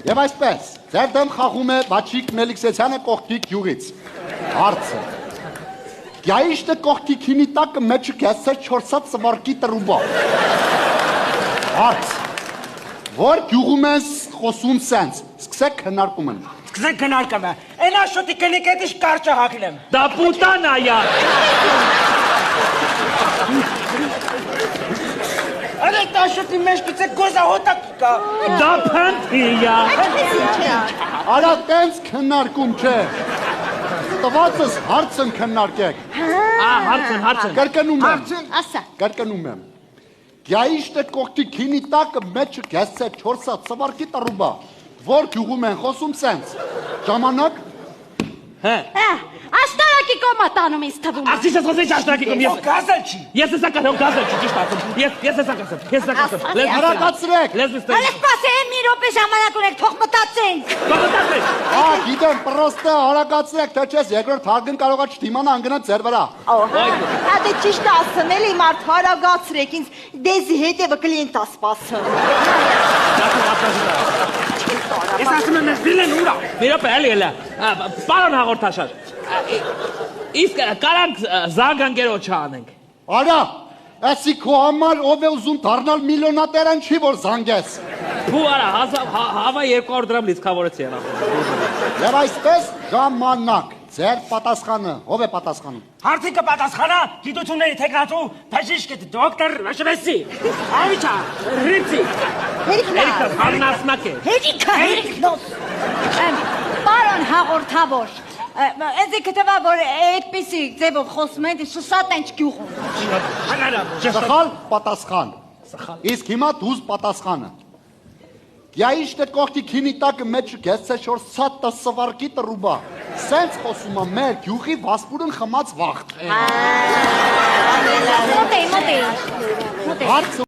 Եվ այսպես, ձեր դեմ խաղում է Վաչիկ Մելիքսեցյանը կողքիկ յուղից։ Հարցը։ Գյայիշտը կողքիկ հինի տակը մեջը գեսեր չորսած սվարկի տրուբա։ Հարց։ Որ յուղում ես խոսում սենց, սկսեք քննարկում են։ Սկսեք քննարկումը։ Այն աշոտի կնիկետիշ կարճը հագլեմ։ Դա պուտանա յա։ Արեք աշոտի մեջ գիծե գոզահոտակ կա։ Դա փանթի յա։ Արա տենց քննարկում չէ։ Տվածս հարցն քննարկեք։ Հարցն։ Կրկնում եմ։ Ասա։ Կրկնում եմ։ Գյայիշտը կողքիկ հինի տակը մեջը գեսեր չորսած սվարկի տրուբա։ Որ գյուղում են խոսում սենց։ Ժամանակ։ Աշտարակի կոմա տանում ինձ թվում։ Ասի ես խոսեի աշտարակի կոմ ես։ Գազել չի։ Ես էսա կարող գազել չի ճիշտ ասում։ Ես էսա կասեմ։ Ես էսա կասեմ։ Հրակացրեք։ Լեզվի Սպասեն մի րոպե ժամանակ ունեք, թող մտածենք։ Կողմտացեք։ Գիտեմ, պրոստը հրակացրեք, թե չես երկրորդ հարգն կարողա չդիմանա անգնած ձեր վրա։ Հա դե ճիշտ ասում էլի մարդ հարագացրեք ինձ դեզի հետևը կլիենտա սպասում։ Ես ասում եմ ես դիլեն ուրա։ Մի րոպե էլի։ Պարոն հաղորդաշար։ Իսկ կարանք զանգանկերոջ անենք։ Արա, ասի քո համար ով է ուզում դառնալ միլիոնատերան չի որ զանգես։ Փու արա հավա 200 դրամ լիցքավորեցի եղավ։ Եվ այսպես ժամանակ, ձեր պատասխանը, ով է պատասխանում։ Հարցիկը պատասխանա գիտությունների թեկնածու բժիշկ դոկտոր Վաշվեսի։ Այչա, Ռիցի։ Էրիկա հաննասնակ է։ Հերիքնոս։ Պարոն հաղորդավոր, Էնձի կտվա, որ այդպիսի ձևով խոսում են, սուսատ են չգյուղում։ Սխալ պատասխան։ Իսկ հիմա դուզ պատասխանը։ Գյայիշտը կողքիկ հինի տակը մեջը գեսցե շորսատ սվարկի տրուբա։ Սենց խոսում է մեր գյուղի վասպուրն խմած վաղտ։ Մոտեի։ Հարցը